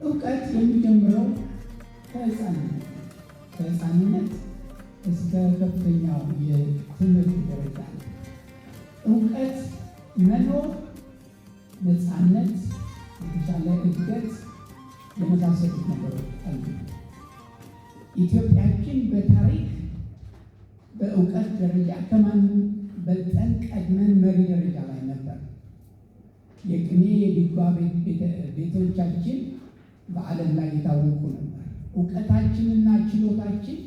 እውቀት የሚጀምረው ከሕፃንነት እስከ ከፍተኛው የትምህርት ደረጃ ነው። እውቀት መኖር ነፃነት፣ የተሻለ እድገት የመሳሰሉት ነገሮች አሉ። ኢትዮጵያችን በታሪክ በእውቀት ደረጃ ከማንም በልጠን ቀድመን መሪ ደረጃ ላይ ነበር። የቅኔ የድጓ ቤቶቻችን በዓለም ላይ የታወቁ ነበር። እውቀታችንና ችሎታችን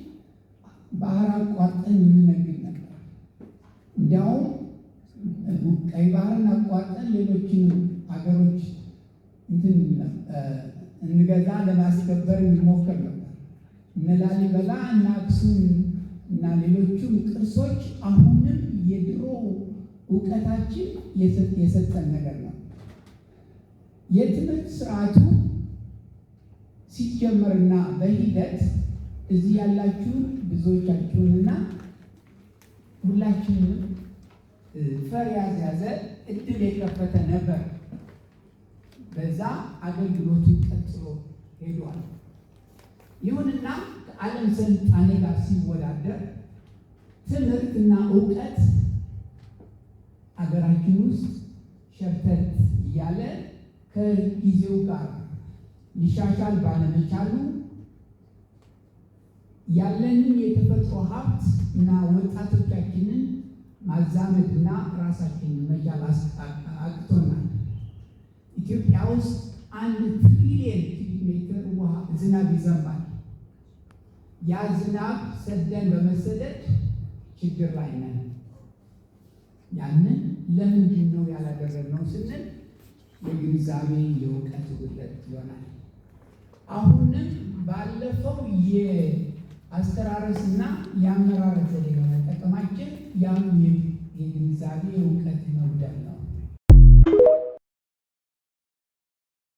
ባህር አቋርጠን የምንነግድ ነበር። እንዲያውም ቀይ ባህርን አቋርጠን ሌሎችን ሀገሮች እንገዛ ለማስከበር የሚሞክር ነበር። እነ ላሊበላ እና አክሱም እና ሌሎቹም ቅርሶች አሁንም የድሮ እውቀታችን የሰጠን ነገር ነው። የትምህርት ስርዓቱ ሲጀመርና በሂደት እዚህ ያላችሁ ብዙዎቻችሁንና ሁላችንም ፈር ያስያዘ እድል የከፈተ ነበር። በዛ አገልግሎቱ ቀጥሎ ሄዷል። ይሁንና ከዓለም ስልጣኔ ጋር ሲወዳደር ትምህርትና እውቀት አገራችን ውስጥ ሸርተት እያለ ከጊዜው ጋር ሊሻሻል ባለመቻሉ ያለንን የተፈጥሮ ሀብት እና ወጣቶቻችንን ማዛመድና ራሳችንን መቻል አቅቶናል። ኢትዮጵያ ውስጥ 1 ትሪሊየን ኪዩቢክ ሜትር ውሃ ዝናብ ይዘንባል። ያ ዝናብ ሰደን በመሰደድ ችግር ላይ ነን። ያንን ለምንድን ነው ያላደረግነው ስንል የግንዛቤ የእውቀት ጉድለት ይሆናል። አሁንም ባለፈው የአስተራረስና የአመራረት ዘዴ